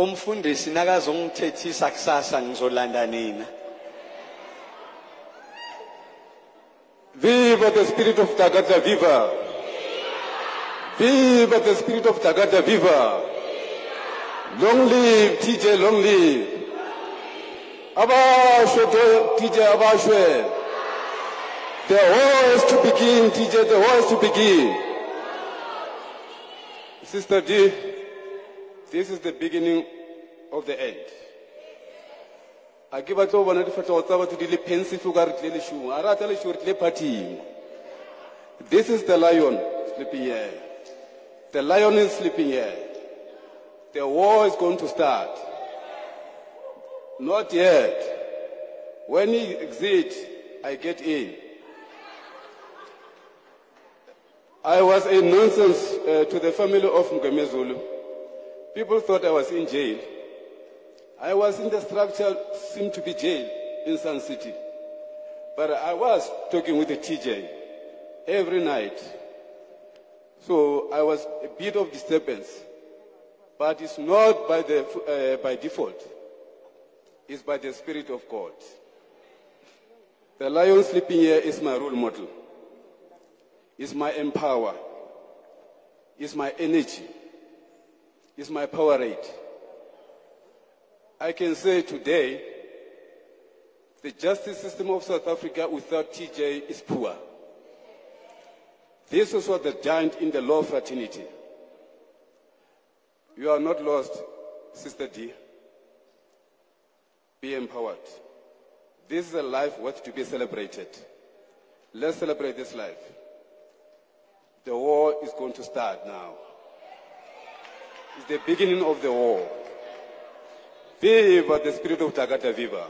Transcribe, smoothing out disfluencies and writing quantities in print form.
Umfundisi nakazongithethisa kusasa ngizolanda nina. Viva the spirit of Tagata, viva! Viva the spirit of Tagata, viva! Long live TJ, long live! Abashwe TJ, abashwe! The war is to begin, TJ, the war is to begin. Sister D, this is the beginning of the end. I give it over to the pensive party. This is the lion sleeping here. The lion is sleeping here. The war is going to start. Not yet. When he exits, I get in. I was a nuisance to the family of Mngomezulu. People thought I was in jail. I was in the structure, seemed to be jail in Sun City. But I was talking with the TJ every night. So I was a bit of disturbance. But it's not by default. It's by the Spirit of God. The lion sleeping here is my role model. It's my empower. It's my energy. It's my power rate. I can say today, the justice system of South Africa without TJ is poor. This is what the giant in the law fraternity. You are not lost, Sister D. Be empowered. This is a life worth to be celebrated. Let's celebrate this life. The war is going to start now. It's the beginning of the war. Viva the spirit of Tagata, viva.